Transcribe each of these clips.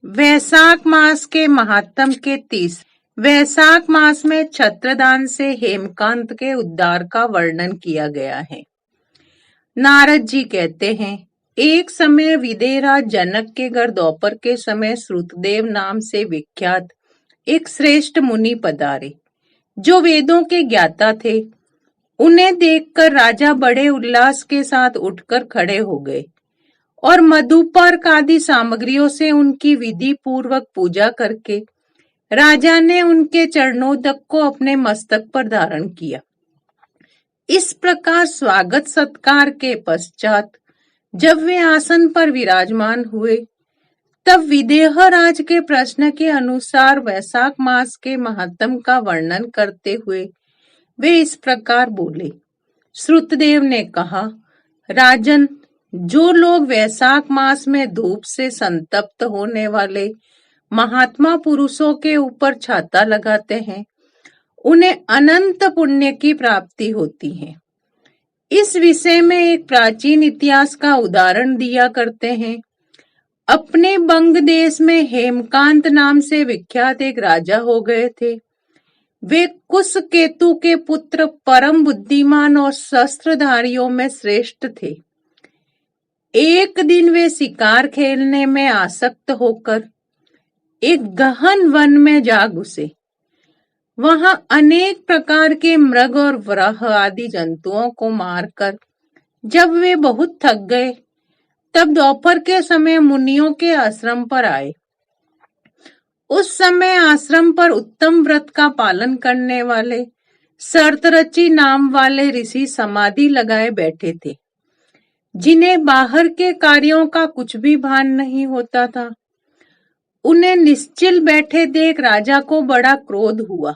वैशाख मास के महात्म के 30। वैशाख मास में छत्रदान से हेमकांत के उद्धार का वर्णन किया गया है। नारद जी कहते हैं, एक समय विदेहराज जनक के घर दोपहर के समय श्रुतदेव नाम से विख्यात एक श्रेष्ठ मुनि पधारे, जो वेदों के ज्ञाता थे। उन्हें देखकर राजा बड़े उल्लास के साथ उठकर खड़े हो गए और मधुपर्क आदि सामग्रियों से उनकी विधि पूर्वक पूजा करके राजा ने उनके चरणोदक को अपने मस्तक पर धारण किया। इस प्रकार स्वागत सत्कार के पश्चात जब वे आसन पर विराजमान हुए, तब विदेहराज के प्रश्न के अनुसार वैशाख मास के महात्म का वर्णन करते हुए वे इस प्रकार बोले। श्रुतदेव ने कहा, राजन, जो लोग वैशाख मास में धूप से संतप्त होने वाले महात्मा पुरुषों के ऊपर छाता लगाते हैं, उन्हें अनंत पुण्य की प्राप्ति होती है। इस विषय में एक प्राचीन इतिहास का उदाहरण दिया करते हैं। अपने बंग देश में हेमकांत नाम से विख्यात एक राजा हो गए थे। वे कुशकेतु के पुत्र, परम बुद्धिमान और शस्त्रधारियों में श्रेष्ठ थे। एक दिन वे शिकार खेलने में आसक्त होकर एक गहन वन में जा घुसे। वहां अनेक प्रकार के मृग और वराह आदि जंतुओं को मारकर जब वे बहुत थक गए, तब दोपहर के समय मुनियों के आश्रम पर आए। उस समय आश्रम पर उत्तम व्रत का पालन करने वाले शर्तरची नाम वाले ऋषि समाधि लगाए बैठे थे, जिन्हें बाहर के कार्यों का कुछ भी भान नहीं होता था। उन्हें निश्चिल बैठे देख राजा को बड़ा क्रोध हुआ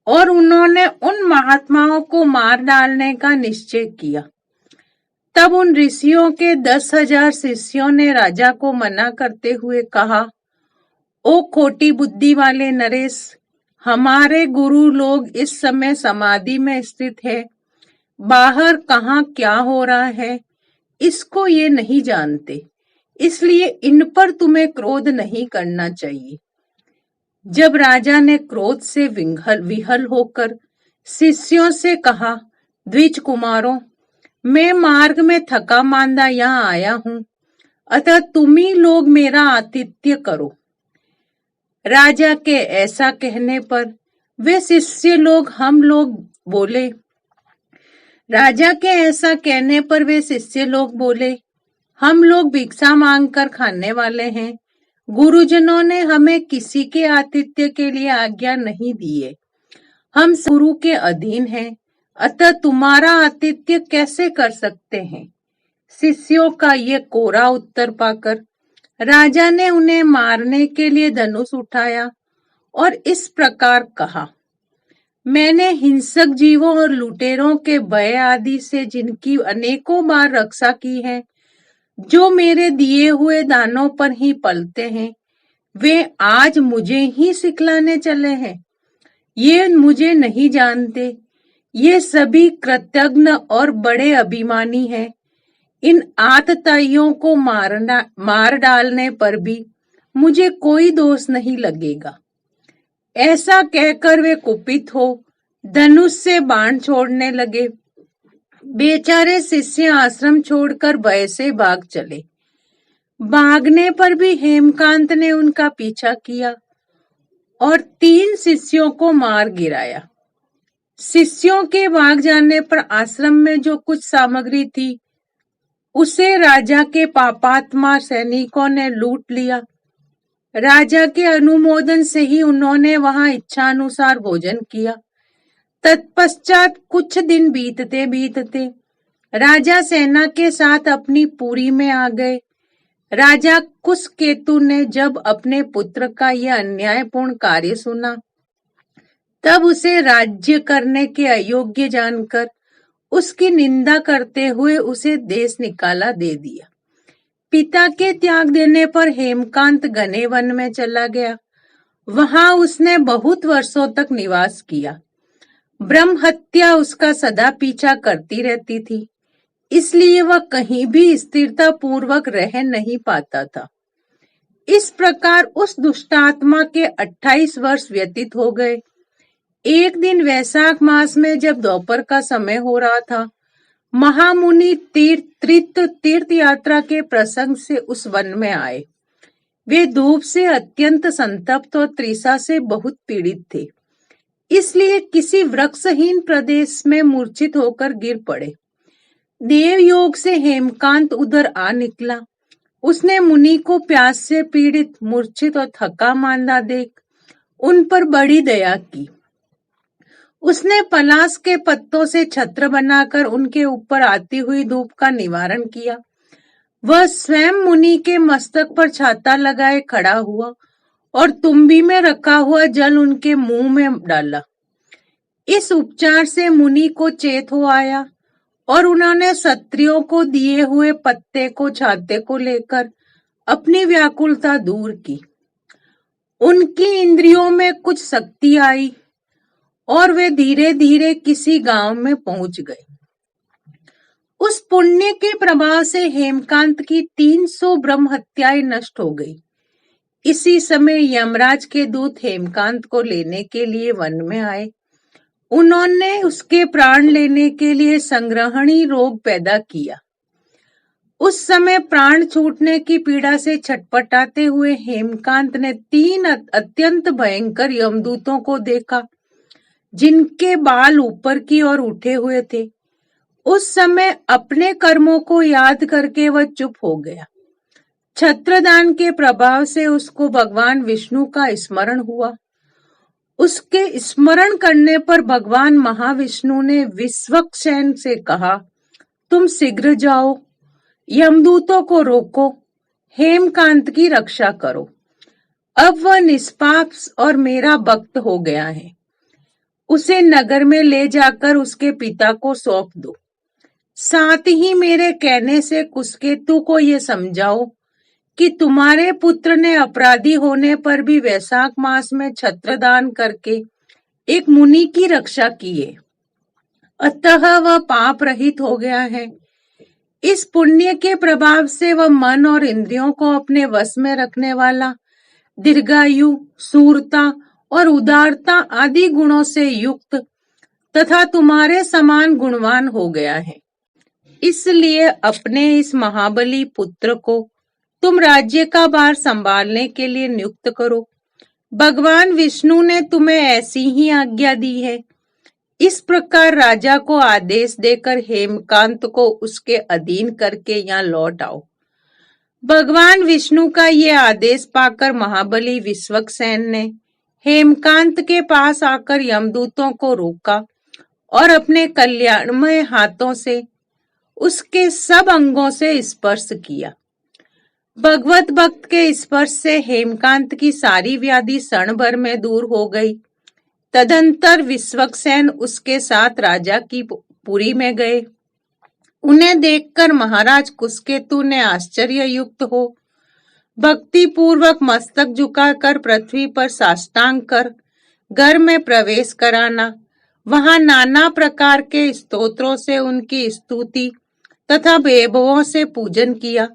और उन्होंने उन महात्माओं को मार डालने का निश्चय किया। तब उन ऋषियों के 10,000 शिष्यों ने राजा को मना करते हुए कहा, ओ खोटी बुद्धि वाले नरेश, हमारे गुरु लोग इस समय समाधि में स्थित है। बाहर कहाँ क्या हो रहा है, इसको ये नहीं जानते, इसलिए इन पर तुम्हें क्रोध नहीं करना चाहिए। जब राजा ने क्रोध से विहल होकर शिष्यों से कहा, द्विज कुमारों, मैं मार्ग में थका मांदा यहाँ आया हूँ, अतः तुम ही लोग मेरा आतिथ्य करो। राजा के ऐसा कहने पर वे शिष्य लोग हम लोग बोले। राजा के ऐसा कहने पर वे शिष्य लोग बोले, हम लोग भिक्षा मांगकर खाने वाले हैं। गुरुजनों ने हमें किसी के आतिथ्य के लिए आज्ञा नहीं दी है। हम गुरु के अधीन हैं, अतः तुम्हारा आतिथ्य कैसे कर सकते हैं। शिष्यों का ये कोरा उत्तर पाकर राजा ने उन्हें मारने के लिए धनुष उठाया और इस प्रकार कहा, मैंने हिंसक जीवों और लुटेरों के भय आदि से जिनकी अनेकों बार रक्षा की है, जो मेरे दिए हुए दानों पर ही पलते हैं, वे आज मुझे ही सिखलाने चले हैं। ये मुझे नहीं जानते, ये सभी कृतघ्न और बड़े अभिमानी हैं। इन आतताइयों को मार डालने पर भी मुझे कोई दोष नहीं लगेगा। ऐसा कहकर वे कुपित हो धनुष से बाण छोड़ने लगे। बेचारे शिष्य आश्रम छोड़कर भय से भाग चले। भागने पर भी हेमकांत ने उनका पीछा किया और 3 शिष्यों को मार गिराया। शिष्यों के भाग जाने पर आश्रम में जो कुछ सामग्री थी, उसे राजा के पापात्मा सैनिकों ने लूट लिया। राजा के अनुमोदन से ही उन्होंने वहां इच्छानुसार भोजन किया। तत्पश्चात कुछ दिन बीतते बीतते राजा सेना के साथ अपनी पुरी में आ गए। राजा कुशकेतु ने जब अपने पुत्र का यह अन्यायपूर्ण कार्य सुना, तब उसे राज्य करने के अयोग्य जानकर उसकी निंदा करते हुए उसे देश निकाला दे दिया। पिता के त्याग देने पर हेमकांत घने वन में चला गया। वहां उसने बहुत वर्षों तक निवास किया। ब्रह्म हत्या उसका सदा पीछा करती रहती थी, इसलिए वह कहीं भी स्थिरता पूर्वक रह नहीं पाता था। इस प्रकार उस दुष्टात्मा के 28 वर्ष व्यतीत हो गए। एक दिन वैशाख मास में जब दोपहर का समय हो रहा था, महामुनि तीर्थ यात्रा के प्रसंग से उस वन में आए। वे धूप से अत्यंत संतप्त और तृषा से बहुत पीड़ित थे, इसलिए किसी वृक्षहीन प्रदेश में मूर्छित होकर गिर पड़े। देवयोग से हेमकांत उधर आ निकला। उसने मुनि को प्यास से पीड़ित, मूर्छित और थका मांदा देख उन पर बड़ी दया की। उसने पलाश के पत्तों से छत्र बनाकर उनके ऊपर आती हुई धूप का निवारण किया। वह स्वयं मुनि के मस्तक पर छाता लगाए खड़ा हुआ और तुम्बी में रखा हुआ जल उनके मुंह में डाला। इस उपचार से मुनि को चेत हो आया और उन्होंने क्षत्रियों को दिए हुए पत्ते को छाते को लेकर अपनी व्याकुलता दूर की। उनकी इंद्रियों में कुछ शक्ति आई और वे धीरे धीरे किसी गांव में पहुंच गए। उस पुण्य के प्रभाव से हेमकांत की 300 ब्रह्म हत्याएं नष्ट हो गई। इसी समय यमराज के दूत हेमकांत को लेने के लिए वन में आए। उन्होंने उसके प्राण लेने के लिए संग्रहणी रोग पैदा किया। उस समय प्राण छूटने की पीड़ा से छटपटाते हुए हेमकांत ने 3 अत्यंत भयंकर यमदूतों को देखा, जिनके बाल ऊपर की ओर उठे हुए थे। उस समय अपने कर्मों को याद करके वह चुप हो गया। छत्रदान के प्रभाव से उसको भगवान विष्णु का स्मरण हुआ। उसके स्मरण करने पर भगवान महाविष्णु ने विश्वक्सेन से कहा, तुम शीघ्र जाओ, यमदूतों को रोको, हेमकांत की रक्षा करो। अब वह निष्पाप और मेरा भक्त हो गया है। उसे नगर में ले जाकर उसके पिता को सौंप दो। साथ ही मेरे कहने से कुशकेतु को ये समझाओ कि तुम्हारे पुत्र ने अपराधी होने पर भी वैशाख मास में छत्रदान करके एक मुनि की रक्षा की है, अतः वह पाप रहित हो गया है। इस पुण्य के प्रभाव से वह मन और इंद्रियों को अपने वश में रखने वाला, दीर्घायु, शूरता और उदारता आदि गुणों से युक्त तथा तुम्हारे समान गुणवान हो गया है। इसलिए अपने इस महाबली पुत्र को तुम राज्य का भार संभालने के लिए नियुक्त करो। भगवान विष्णु ने तुम्हें ऐसी ही आज्ञा दी है। इस प्रकार राजा को आदेश देकर हेमकांत को उसके अधीन करके यहाँ लौट आओ। भगवान विष्णु का ये आदेश पाकर महाबली विश्वक्सेन ने हेमकांत के पास आकर यमदूतों को रोका और अपने कल्याणमय हाथों से उसके सब अंगों से स्पर्श किया। भगवत भक्त के स्पर्श से हेमकांत की सारी व्याधि क्षण भर में दूर हो गई। तदंतर विश्वक्सेन उसके साथ राजा की पुरी में गए। उन्हें देखकर महाराज कुशकेतु ने आश्चर्य युक्त हो भक्ति पूर्वक मस्तक झुकाकर पृथ्वी पर साष्टांग कर घर में प्रवेश कराना, वहां नाना प्रकार के स्तोत्रों से उनकी स्तुति तथा वैभवों से पूजन किया।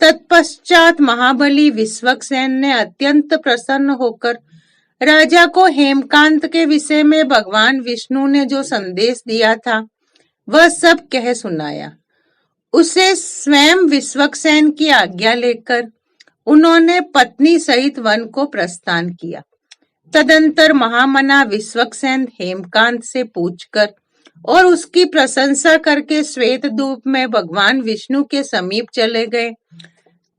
तत्पश्चात महाबली विश्वक्सेन ने अत्यंत प्रसन्न होकर राजा को हेमकांत के विषय में भगवान विष्णु ने जो संदेश दिया था वह सब कह सुनाया। उसे स्वयं विश्वक्सेन की आज्ञा लेकर उन्होंने पत्नी सहित वन को प्रस्थान किया। तदंतर महामना विश्वक्सेन हेमकांत से पूछकर और उसकी प्रशंसा करके श्वेत धूप में भगवान विष्णु के समीप चले गए।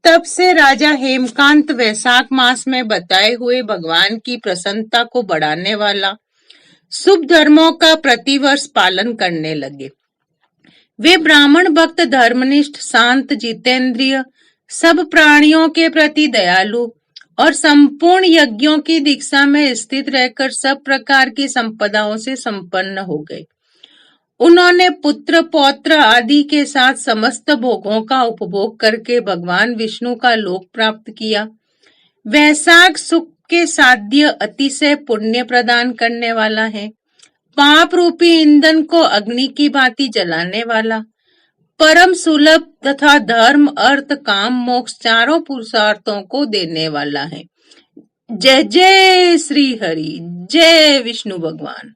तब से राजा हेमकांत वैशाख मास में बताए हुए भगवान की प्रसन्नता को बढ़ाने वाला शुभ धर्मों का प्रतिवर्ष पालन करने लगे। वे ब्राह्मण भक्त, धर्मनिष्ठ, शांत, जितेंद्रिय, सब प्राणियों के प्रति दयालु और संपूर्ण यज्ञों की दीक्षा में स्थित रहकर सब प्रकार की संपदाओं से संपन्न हो गए। उन्होंने पुत्र, पौत्र आदि के साथ समस्त भोगों का उपभोग करके भगवान विष्णु का लोक प्राप्त किया। वैशाख सुख के साध्य अतिशय पुण्य प्रदान करने वाला है। पाप रूपी ईंधन को अग्नि की भांति जलाने वाला, परम सुलभ तथा धर्म अर्थ काम मोक्ष चारों पुरुषार्थों को देने वाला है। जय जय श्री हरि, जय विष्णु भगवान।